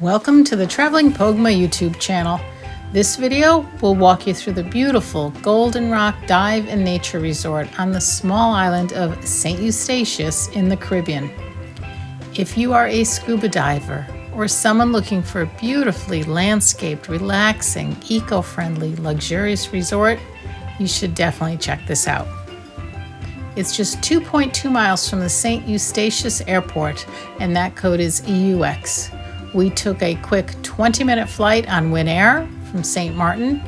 Welcome to the Traveling Pogma YouTube channel. This video will walk you through the beautiful Golden Rock Dive and Nature Resort on the small island of St Eustatius in the Caribbean. If you are a scuba diver or someone looking for a beautifully landscaped, relaxing, eco-friendly, luxurious resort, you should definitely check this out. It's just 2.2 miles from the St Eustatius airport, and that code is EUX. We took a quick 20-minute flight on Win Air from St. Martin,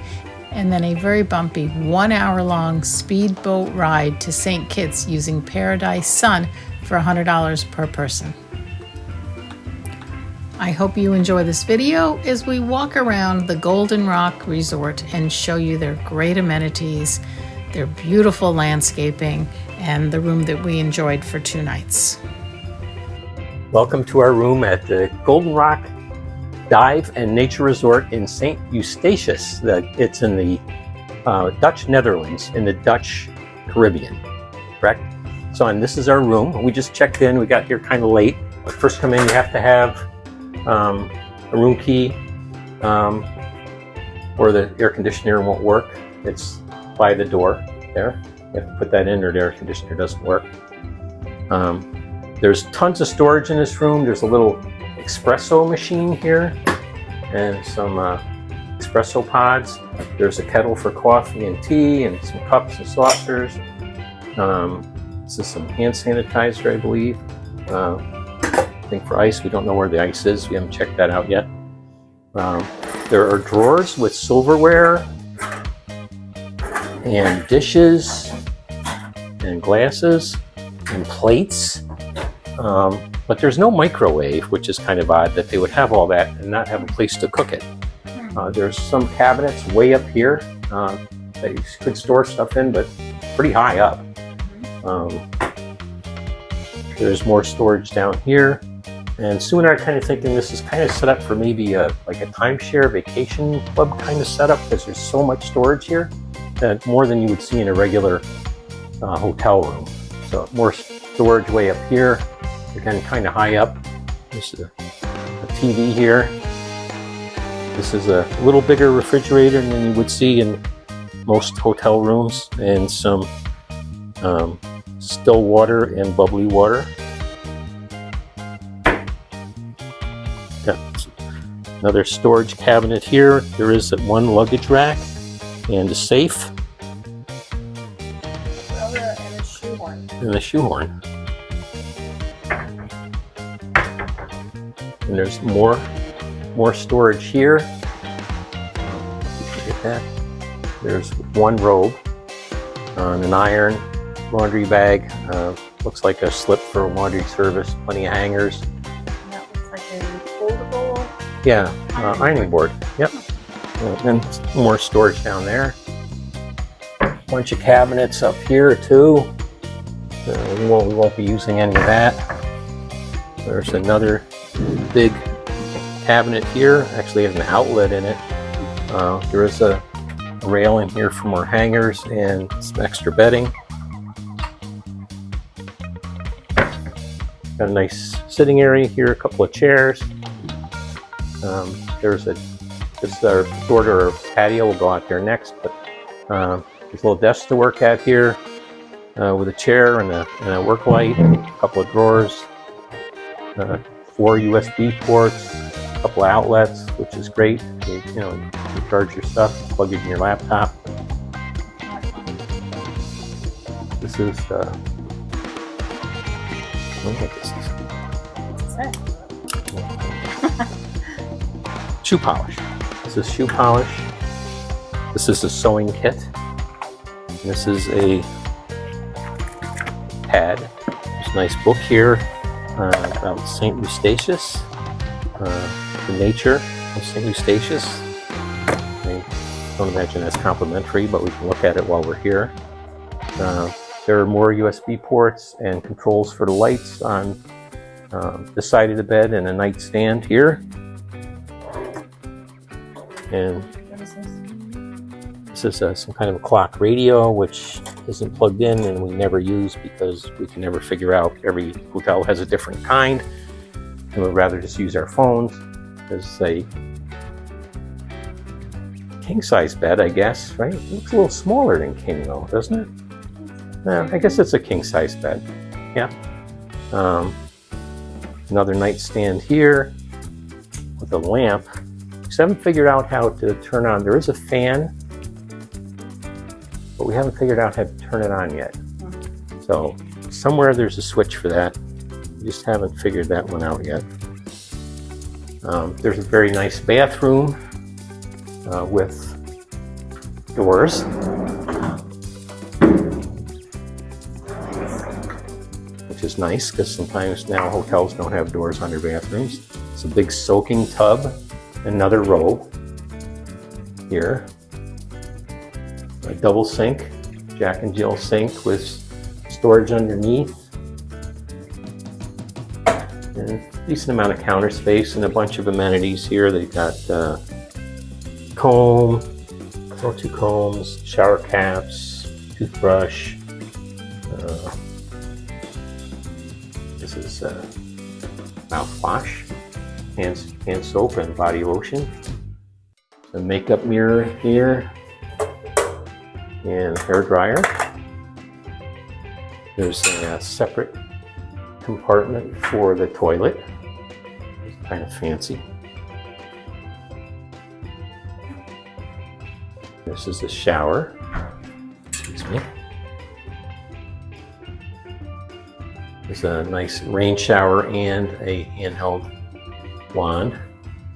and then a very bumpy 1-hour-long speedboat ride to St. Kitts using Paradise Sun for $100 per person. I hope you enjoy this video as we walk around the Golden Rock Resort and show you their great amenities, their beautiful landscaping, and the room that we enjoyed for 2 nights. Welcome to our room at the Golden Rock Dive and Nature Resort in St Eustatius. It's in the Dutch Netherlands, in the Dutch Caribbean, correct? So, and this is our room. We just checked in. We got here kind of late. When you first come in, you have to have a room key, or the air conditioner won't work. It's by the door there. You have to put that in or the air conditioner doesn't work. There's tons of storage in this room. There's a little espresso machine here and some espresso pods. There's a kettle for coffee and tea and some cups and saucers. This is some hand sanitizer, I believe. I think for ice, we don't know where the ice is. We haven't checked that out yet. There are drawers with silverware and dishes and glasses and plates. But there's no microwave, which is kind of odd that they would have all that and not have a place to cook it. There's some cabinets way up here that you could store stuff in, but pretty high up. There's more storage down here. And Sue and I are kind of thinking this is kind of set up for maybe like a timeshare vacation club kind of setup, because there's so much storage here that more than you would see in a regular hotel room. So more storage way up here. Again, kind of high up. This is a TV here. This is a little bigger refrigerator than you would see in most hotel rooms, and some still water and bubbly water. Got another storage cabinet here. There is one luggage rack and a safe. And a shoehorn. And there's more storage here. Look at that. There's one robe, an iron, laundry bag. Looks like a slip for laundry service. Plenty of hangers. And that looks like a foldable. Yeah, ironing board. Yep. And more storage down there. Bunch of cabinets up here too. We won't be using any of that. There's another big cabinet here. Actually has an outlet in it. There is a rail in here for more hangers and some extra bedding. Got a nice sitting area here, a couple of chairs. This is our door to our patio. We'll go out there next, but there's a little desk to work at here. With a chair and a work light, a couple of drawers, 4 USB ports, a couple of outlets, which is great. You charge your stuff, plug it in your laptop. This is I don't know what this is. Shoe polish. This is shoe polish. This is a sewing kit. And this is a pad. There's a nice book here about St Eustatius, the nature of St Eustatius. I don't imagine that's complimentary, but we can look at it while we're here. There are more USB ports and controls for the lights on the side of the bed, and a nightstand here. And this is some kind of a clock radio, which isn't plugged in and we never use because we can never figure out. Every hotel has a different kind, and we'd rather just use our phones. There's a king-size bed, I guess, right? It looks a little smaller than king, though, doesn't it? I guess it's a king-size bed. Yeah. Another nightstand here with a lamp. Just haven't figured out how to turn on. There is a fan, but we haven't figured out how to turn it on yet. So somewhere there's a switch for that. We just haven't figured that one out yet. There's a very nice bathroom with doors. Which is nice because sometimes now hotels don't have doors on their bathrooms. It's a big soaking tub, another row here. A double sink, Jack and Jill sink with storage underneath. And a decent amount of counter space and a bunch of amenities here. They've got comb, two combs, shower caps, toothbrush. This is mouthwash, hand soap, and body lotion. A makeup mirror here, and hair dryer. There's a separate compartment for the toilet. It's kind of fancy. This is the shower. Excuse me. There's a nice rain shower and a handheld wand.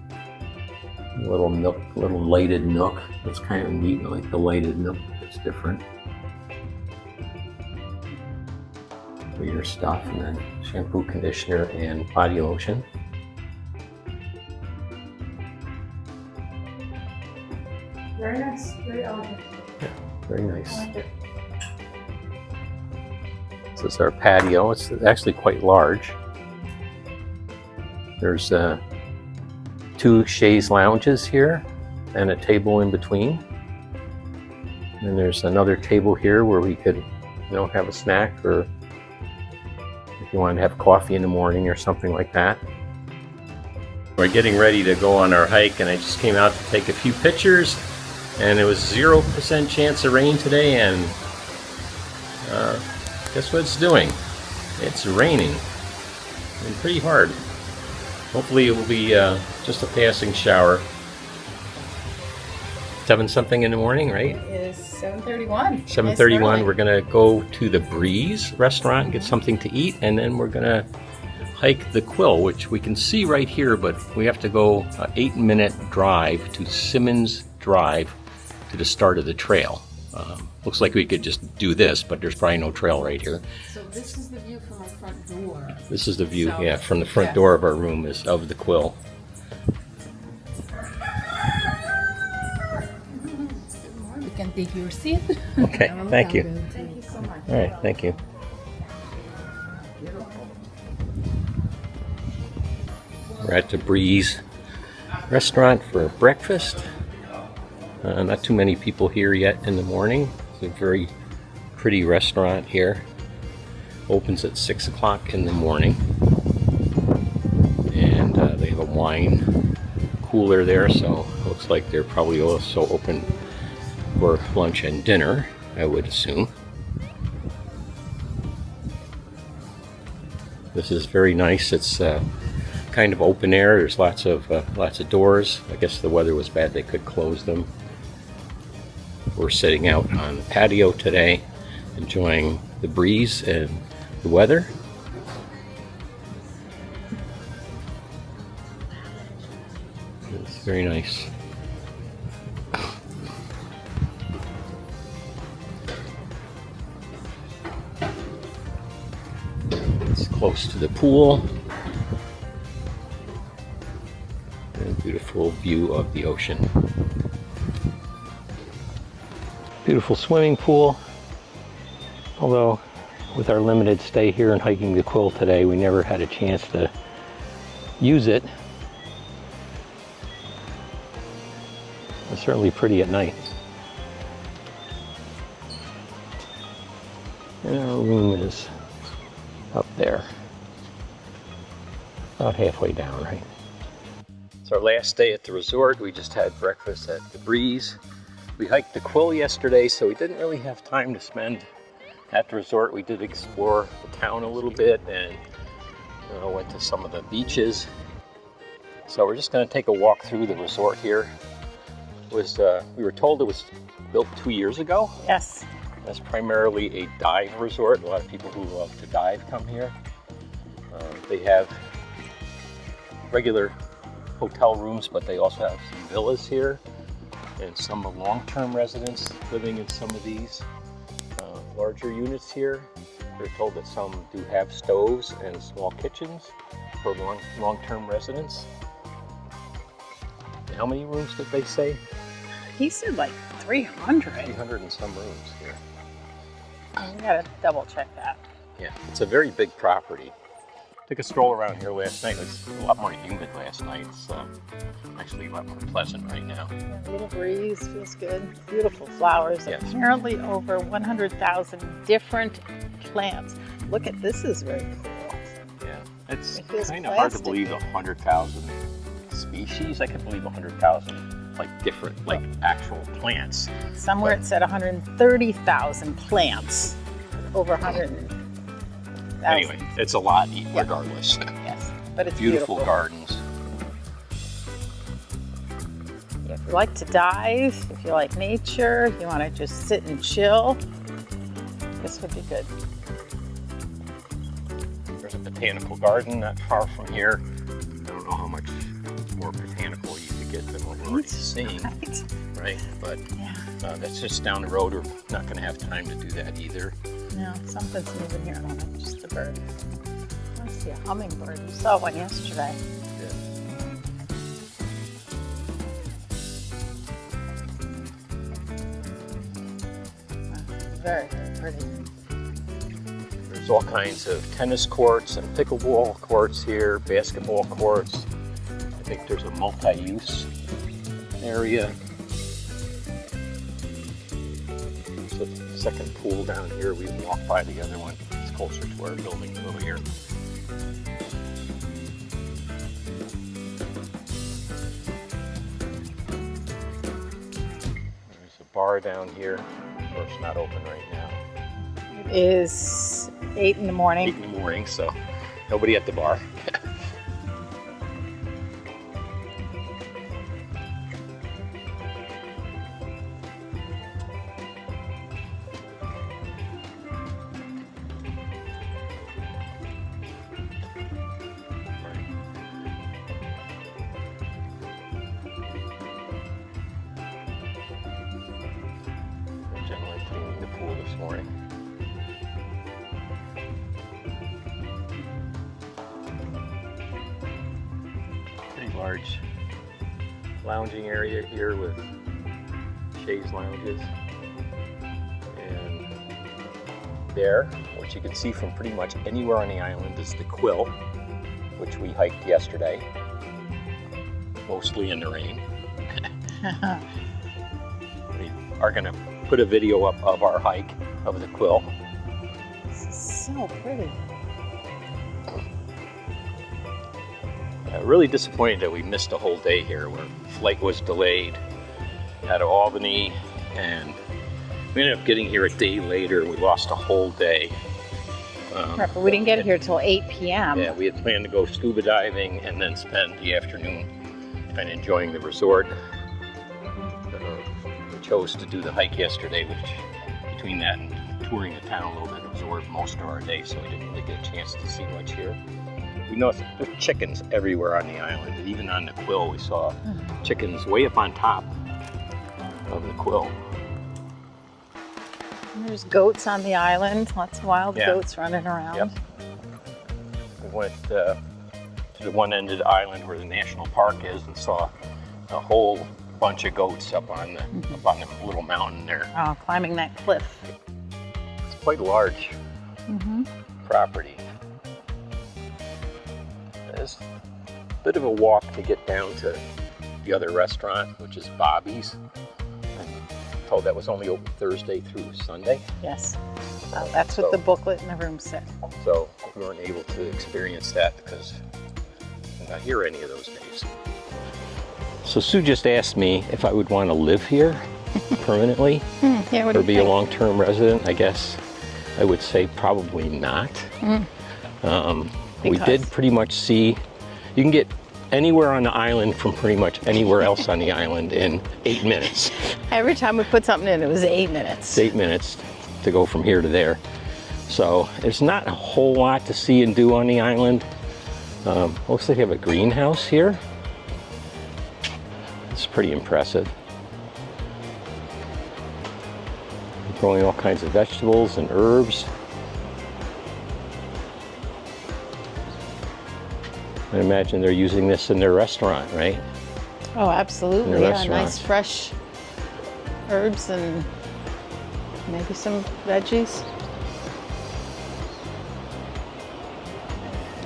A little nook, little lighted nook. That's kind of neat. I like the lighted nook. It's different. For your stuff, and then shampoo, conditioner, and body lotion. Very nice, very elegant. Yeah, very nice. I like it. This is our patio. It's actually quite large. There's two chaise lounges here and a table in between. And there's another table here where we could, have a snack, or if you wanted to have coffee in the morning or something like that. We're getting ready to go on our hike, and I just came out to take a few pictures, and it was 0% chance of rain today, and guess what it's doing? It's raining, and pretty hard. Hopefully it will be just a passing shower. 7-something in the morning, right? It is 7:31. 7:31. We're gonna go to the Breeze restaurant and get something to eat, and then we're gonna hike the Quill, which we can see right here, but we have to go an 8-minute drive to Simmons Drive to the start of the trail. Looks like we could just do this, but there's probably no trail right here. So this is the view from our front door. This is the view, yeah, from the front door of our room is of the Quill. You can take your seat. Okay, thank you. Thank you so much. All right, thank you. We're at the Breeze restaurant for breakfast. Not too many people here yet in the morning. It's a very pretty restaurant here. Opens at 6 o'clock in the morning. And they have a wine cooler there, so it looks like they're probably also open for lunch and dinner, I would assume. This is very nice. It's kind of open air. There's lots of doors. I guess the weather was bad, they could close them. We're sitting out on the patio today, enjoying the breeze and the weather. It's very nice. It's close to the pool. And a beautiful view of the ocean. Beautiful swimming pool. Although with our limited stay here and hiking the Quill today, we never had a chance to use it. It's certainly pretty at night. And our room is up there. About halfway down, right? It's our last day at the resort. We just had breakfast at the Breeze. We hiked the Quill yesterday, so we didn't really have time to spend at the resort. We did explore the town a little bit and went to some of the beaches. So we're just going to take a walk through the resort here. We were told it was built 2 years ago. Yes. That's primarily a dive resort. A lot of people who love to dive come here. They have regular hotel rooms, but they also have some villas here and some long-term residents living in some of these larger units here. We're told that some do have stoves and small kitchens for long-term residents. How many rooms did they say? He said like 300. 300 and some rooms here. We gotta double check that. Yeah, it's a very big property. Took a stroll around here last night. It was a lot more humid last night. It's actually a lot more pleasant right now. Yeah, a little breeze, feels good. Beautiful flowers. Yes. Apparently over 100,000 different plants. Look at this, is very cool. Yeah, it's It feels kind of hard to plastic. believe 100,000 species. I could believe 100,000 like different, like actual plants. Somewhere it said 130,000 plants. Over 100,000. Anyway, it's a lot regardless. Yes, but it's Beautiful gardens. If you like to dive, if you like nature, you want to just sit and chill, this would be good. There's a botanical garden not far from here. I don't know how much more botanical you could get than what we're already seeing, right? But that's just down the road. We're not going to have time to do that either. No, something's moving here. I don't know, just a bird. I see a hummingbird. We saw one yesterday. Yeah. Very, very pretty. There's all kinds of tennis courts and pickleball courts here, basketball courts. I think there's a multi-use area. There's a second pool down here. We can walk by the other one. It's closer to our building over here. There's a bar down here. Of course, not open right now. It is 8 in the morning. 8 in the morning, so nobody at the bar. The gentleman cleaning the pool this morning. Pretty large lounging area here with chaise lounges. And there, which you can see from pretty much anywhere on the island, is the Quill, which we hiked yesterday, mostly in the rain. We are going to put a video up of our hike of the Quill. This is so pretty. Really disappointed that we missed a whole day here. Our flight was delayed out of Albany, and we ended up getting here a day later. We lost a whole day. Right, but we didn't get here till 8 p.m. Yeah, we had planned to go scuba diving and then spend the afternoon kind of enjoying the resort. We chose to do the hike yesterday, which between that and touring the town a little bit absorbed most of our day, so we didn't really get a chance to see much here. We know there's chickens everywhere on the island, and even on the Quill we saw chickens way up on top of the Quill. And there's goats on the island, lots of wild goats running around. Yep. We went to the one end of the island where the national park is and saw a whole bunch of goats up on the little mountain there. Oh, climbing that cliff. It's quite a large property. It's a bit of a walk to get down to the other restaurant, which is Bobby's. I'm told that was only open Thursday through Sunday. Yes, that's what the booklet in the room said. So we weren't able to experience that because we're not here any of those days. So Sue just asked me if I would want to live here permanently Yeah, what do or you be think? a long-term resident. I guess I would say probably not. We did pretty much see, you can get anywhere on the island from pretty much anywhere else on the island in 8 minutes. Every time we put something in, it was 8 minutes. It's 8 minutes to go from here to there. So there's not a whole lot to see and do on the island. Looks like they have a greenhouse here. It's pretty impressive. They're growing all kinds of vegetables and herbs. I imagine they're using this in their restaurant, right? Oh, absolutely. In a Yeah, restaurant. nice fresh herbs and maybe some veggies.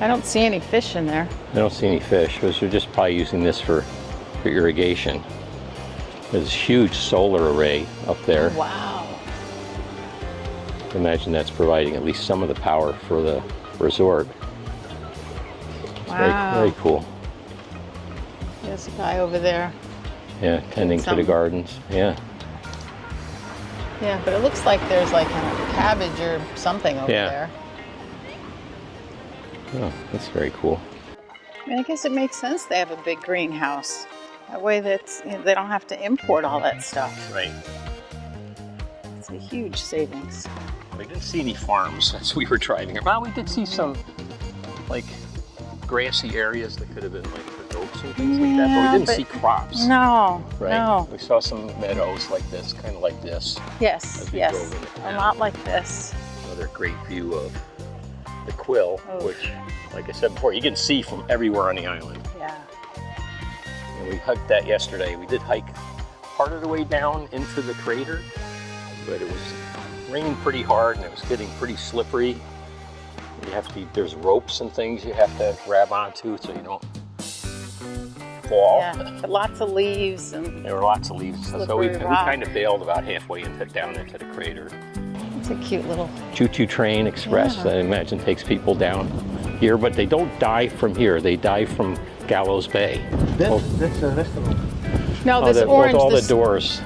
I don't see any fish in there. I don't see any fish, because they're just probably using this for irrigation. There's a huge solar array up there. Wow. I imagine that's providing at least some of the power for the resort. Wow. Very cool. There's a guy over there. Yeah, tending to the Something. gardens. Yeah. Yeah, but it looks like there's like a cabbage or something over Yeah. there. Oh, that's very cool. I mean, I guess it makes sense they have a big greenhouse. That way that's, they don't have to import all that stuff. Right. It's a huge savings. We didn't see any farms as we were driving. Well, we did see some like grassy areas that could have been like for goats and things like that, but we didn't but see crops. No, Right? no. We saw some meadows like this, kind of like this. Yes, As we yes. drove in the A town. lot like this. Another great view of the Quill, Oh. which, like I said before, you can see from everywhere on the island. Yeah. And we hiked that yesterday. We did hike part of the way down into the crater, but it was raining pretty hard and it was getting pretty slippery. You have to, there's ropes and things you have to grab onto so you don't fall. Yeah, but lots of leaves and There were lots of leaves and stuff, so we Slippery rock. kind of bailed about halfway down into the crater. it's a cute little. Choo-choo train express, Yeah. I imagine, takes people down here, but they don't dive from here. They dive from Gallows Bay. That's a restaurant. No, Oh, this with orange. all this, the doors.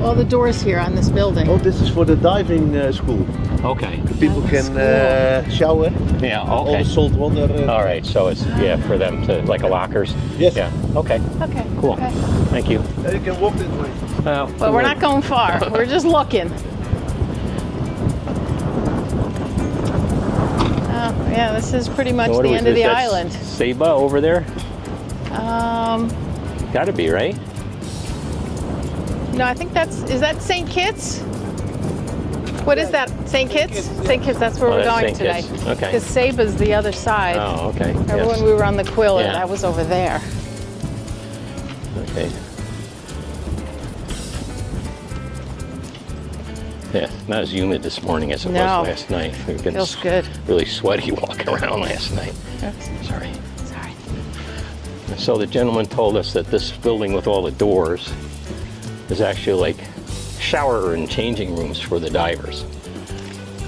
all the doors here on this building. Oh, this is for the diving school. Okay. People can shower. Yeah, All okay. the salt water. All right, so it's, yeah, for them to, like a lockers? Yes. Yeah, okay, Okay. cool. Okay. Thank you. You can walk this way. Well, But we're not going far. We're just looking. Oh, yeah, this is pretty much What the was end of this? the That's island. Saba over there? Gotta be, right? No, I think is that St. Kitts? What is that? St. Kitts? St. Kitts, that's where Oh, we're that's going St. today. Kitts. Okay. Because Saba's the other side. Oh, okay. Remember yes. when we were on the Quill, Yeah. that was over there. Okay. Yeah, not as humid this morning as it No. was last night. We've been Feels good. really sweaty walking around last night. Oops, Sorry. sorry. So the gentleman told us that this building with all the doors is actually like shower and changing rooms for the divers.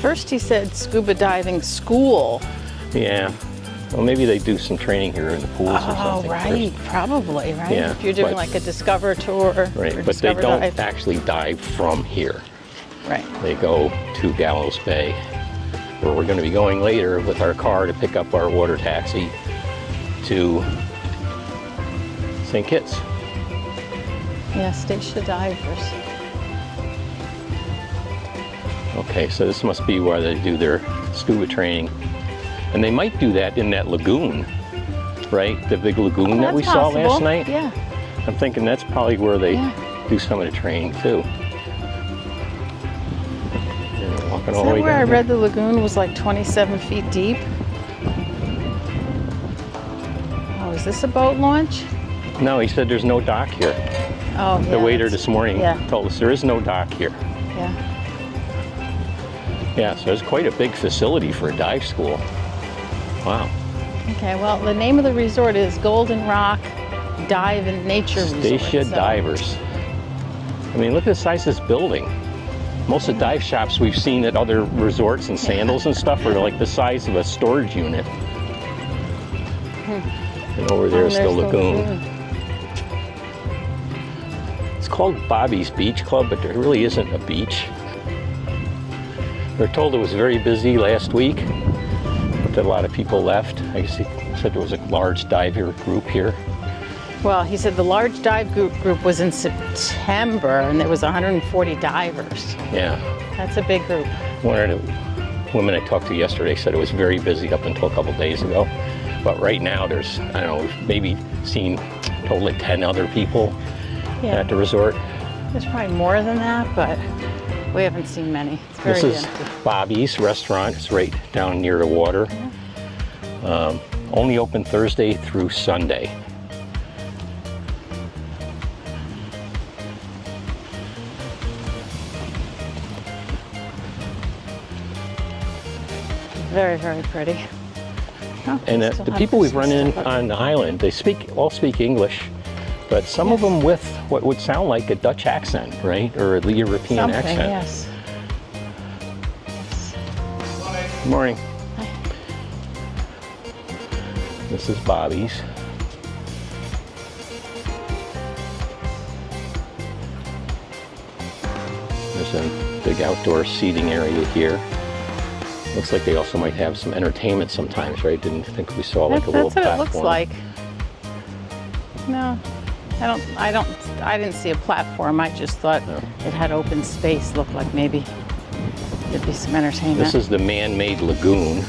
First he said scuba diving school. Yeah. Well, maybe they do some training here in the pools or Oh, something. right. Probably, right? Yeah, If you're doing but- like a Discover tour or Right, but they Discover don't dive. actually dive from here. Right. They go to Gallows Bay, where we're going to be going later with our car to pick up our water taxi to St. Kitts. Yeah, Stacia Divers. Okay, so this must be where they do their scuba training. And they might do that in that lagoon, right? The big lagoon that we That's saw last possible. night. Yeah. I'm thinking that's probably where they Yeah. do some of the training too. And we're walking Is all the that way where I down read the lagoon was like 27 feet deep? Oh, is this a boat launch? here. No, he said there's no dock here. Oh, yeah. The waiter that's- this morning yeah. told us there is no dock here. Yeah. Yeah, so it's quite a big facility for a dive school. Wow. Okay, well, the name of the resort is Golden Rock Dive and Nature Resort. Stacia so- Divers. I mean, look at the size of this building. Most of the dive shops we've seen at other resorts and sandals and stuff are like the size of a storage unit. And over there Oh, is the there's lagoon. It's called Bobby's Beach Club, but there really isn't a beach. We're told it was very busy last week, but that a lot of people left. I guess he said there was a large diver group here. Well, he said the large dive group was in September, and there was 140 divers. Yeah. That's a big group. One of the women I talked to yesterday said it was very busy up until a couple days ago. But right now there's, I don't know, we've maybe seen totally 10 other people at the resort. There's probably more than that, but we haven't seen many. It's very This is empty. Bobby's restaurant. It's right down near the water. Only open Thursday through Sunday. Very, very pretty. Oh, And the people we've run in on the island, they all speak English, but some of them with what would sound like a Dutch accent, right? Or a European accent. Yes. Good morning. Hi. This is Bobby's. There's a big outdoor seating area here. Looks like they also might have some entertainment sometimes, right? Didn't think we saw like a little That's what platform. it looks like. No, I didn't see a platform. I just thought it had open space. Looked like maybe there'd be some entertainment. This is the man-made lagoon.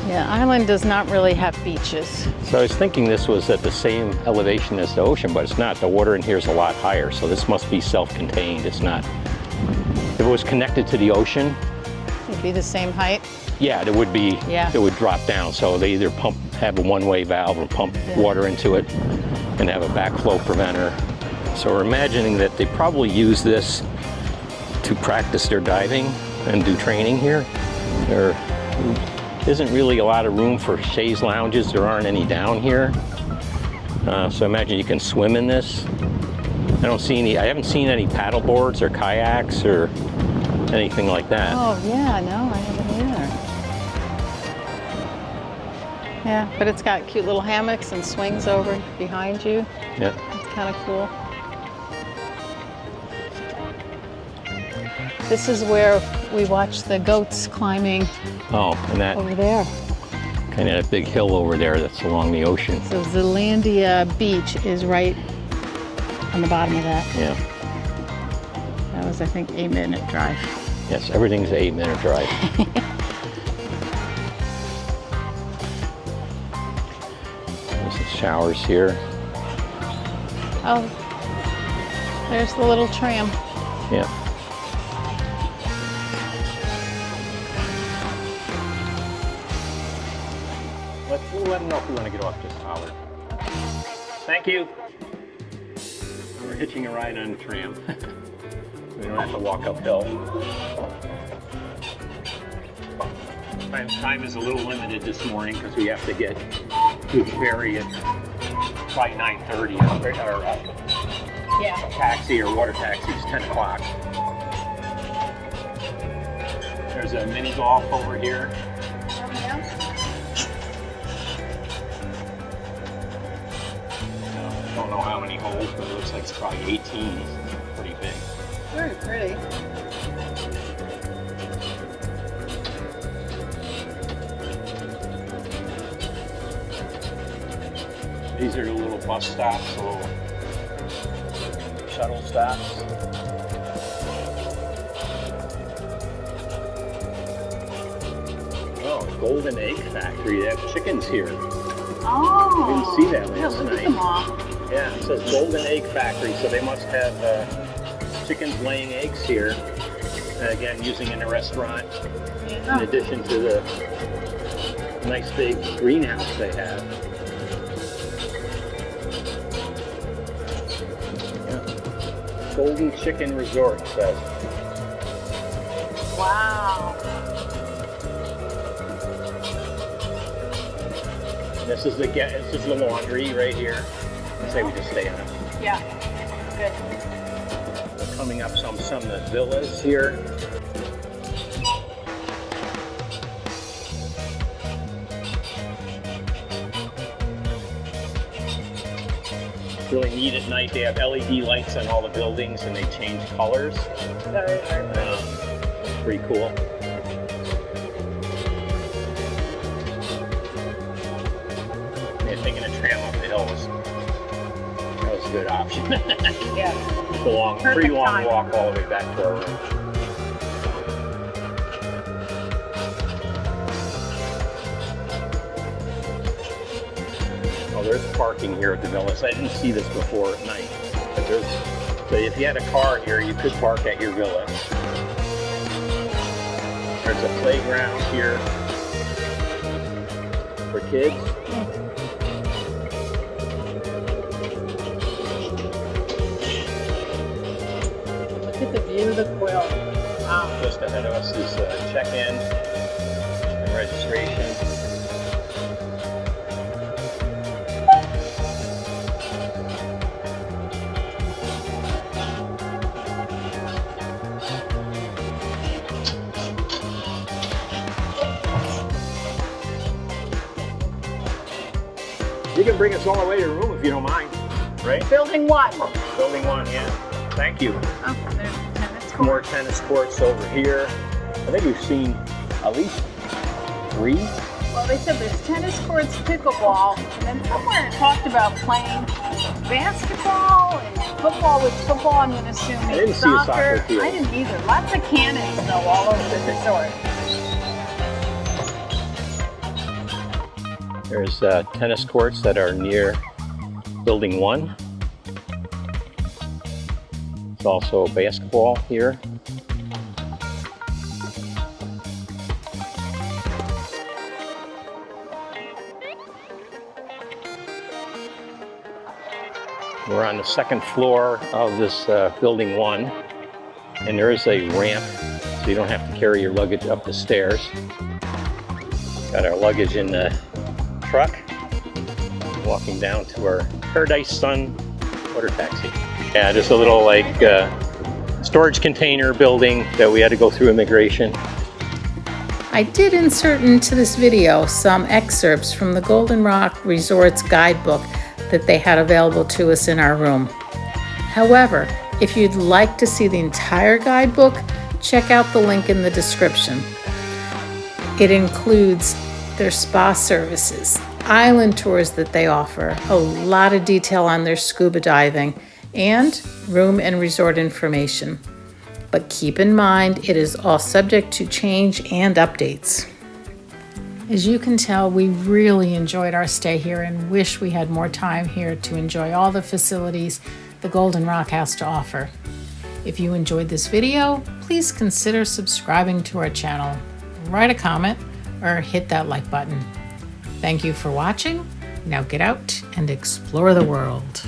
Yeah, island does not really have beaches. So I was thinking this was at the same elevation as the ocean, but it's not. The water in here is a lot higher, so this must be self-contained. It's not. If it was connected to the ocean, It'd be the same height. yeah, it would be. Yeah. It would drop down. So they either have a one-way valve or pump water into it, and have a backflow preventer. So we're imagining that they probably use this to practice their diving and do training here. There isn't really a lot of room for chaise lounges. There aren't any down here. So imagine you can swim in this. I haven't seen any paddle boards or kayaks or anything like that. Oh yeah, no, I haven't either. Yeah, but it's got cute little hammocks and swings over behind you. Yeah. It's kind of cool. This is where we watched the goats climbing Oh, and that over there. kind of that big hill over there that's along the ocean. So Zealandia Beach is right on the bottom of that. Yeah. That was, I think, 8-minute drive. Yes, everything's an 8-minute drive. There's some showers here. Oh, there's the little tram. Yeah. We'll let them know if we want to get off this tower. Thank you. We're hitching a ride on the tram. We don't have to walk uphill. Time is a little limited this morning because we have to get to the ferry at probably 9:30 or taxi or water taxi is 10 o'clock. There's a mini golf over here. I don't know how many holes, but it looks like it's probably 18. It's pretty big. Very pretty. These are the little bus stops, the little shuttle stops. Oh, Golden Egg Factory. They have chickens here. Oh. We didn't see that Yeah, last look night. at them all. Yeah, it says Golden Egg Factory, so they must have chickens laying eggs here. Again, using in the restaurant, in addition to the nice big greenhouse they have. Yeah. Golden Chicken Resort, it says. Wow. This is the laundry right here. Let's say we just stay on it. Yeah. Good. coming up some of the villas here. Really neat at night. They have LED lights on all the buildings and they change colors. Pretty cool. Yeah, taking a tram up the hill was a good option. Yeah. Pretty long walk all the way back to our room. Oh, there's parking here at the villas. I didn't see this before at night. But if you had a car here, you could park at your villa. There's a playground here for kids. Look at the view of the quilt. Wow. Just ahead of us is check-in and registration. You can bring us all the way to your room if you don't mind, right? Building 1. Building 1, yeah. Thank you. Oh, there's the tennis court. More tennis courts over here. I think we've seen at least 3. Well, they said there's tennis courts, pickleball, and then somewhere it talked about playing basketball and football. With football, I'm going to assume I didn't see a soccer field. I didn't either. Lots of cannons, though, all over the resort. There's tennis courts that are near Building 1. There's also basketball here. We're on the second floor of this Building 1, and there is a ramp, so you don't have to carry your luggage up the stairs. Got our luggage in the truck, walking down to our Paradise Sun water taxi. Yeah, just a little like storage container building that we had to go through immigration. I did insert into this video some excerpts from the Golden Rock Resort's guidebook that they had available to us in our room. However, if you'd like to see the entire guidebook, check out the link in the description. It includes their spa services, island tours that they offer, a lot of detail on their scuba diving, and room and resort information. But keep in mind, it is all subject to change and updates. As you can tell, we really enjoyed our stay here and wish we had more time here to enjoy all the facilities the Golden Rock has to offer. If you enjoyed this video, please consider subscribing to our channel, write a comment, or hit that like button. Thank you for watching. Now get out and explore the world.